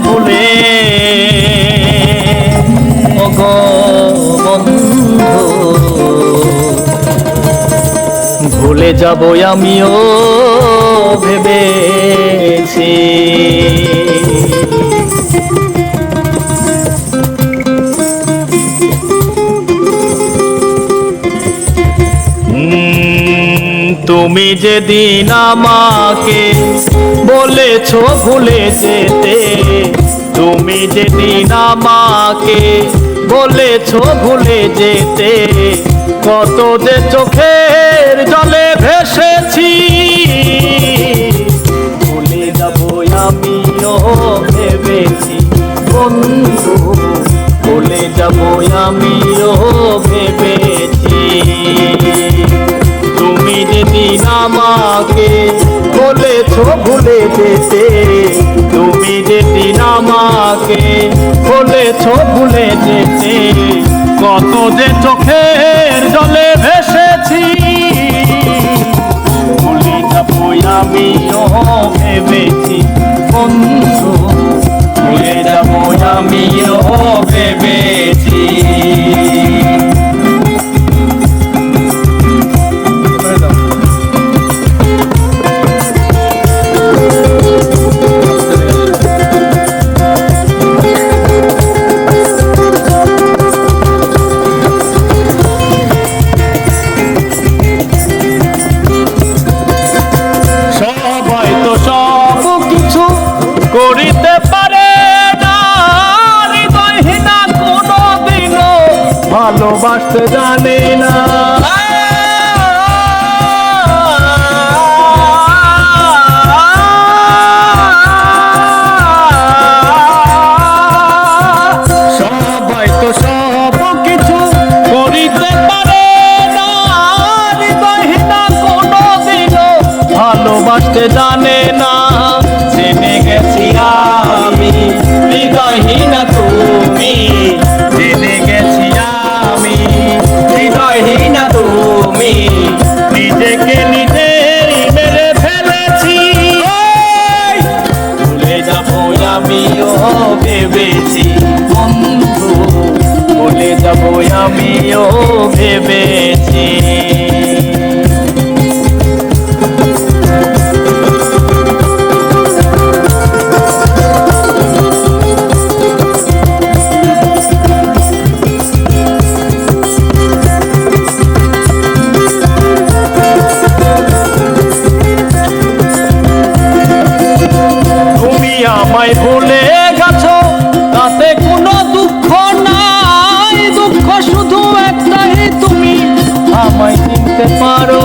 ভুলে ওগো বন্ধু, ভুলে যাব আমিও ভেবেছি। তুমি যেদিন আমাকে বলেছো ভুলে যেতে, তুমি যেদিন আমাকে বলেছো ভুলে যেতে, কত যে চোখের জলে ভেসেছি। ভুলে যাবো আমিও ভেবেছি বন্ধু, ভুলে যাবো আমিও ভেবেছি। তুমি যেদিন আমাকে বলেছো ভুলে যেতে, তুমি যেদিন আমাকে বলেছো ভুলে যেতে, কত যে চোখের জলে ভেসেছি। ভুলে যাবো আমিও ভেবেছি বন্ধু, ভুলে যাবো আমিও ভেবেছি। করিতে পারে না হৃদয়হীনা কোনদিনও ভালোবাসতে জানে না। সবাই তো সব কিছু করিতে পারে না, হৃদয়হীনা কোনদিনও ভালোবাসতে জানে না। জেনে গেছি আমি হৃদয়হীনা তুমি, জেনে গেছি আমি হৃদয়হীনা তুমি, নিজেকে নিজেই মেরে ফেলেছি। ভুলে যাবো আমিও ভেবেছি বন্ধু, ভুলে যাবো আমিও ভেবেছি। আমায় ভুলে গেছো তাতে কোনো দুঃখ নাই, দুঃখ শুধু একটাই তুমি আমায় চিনতে পারো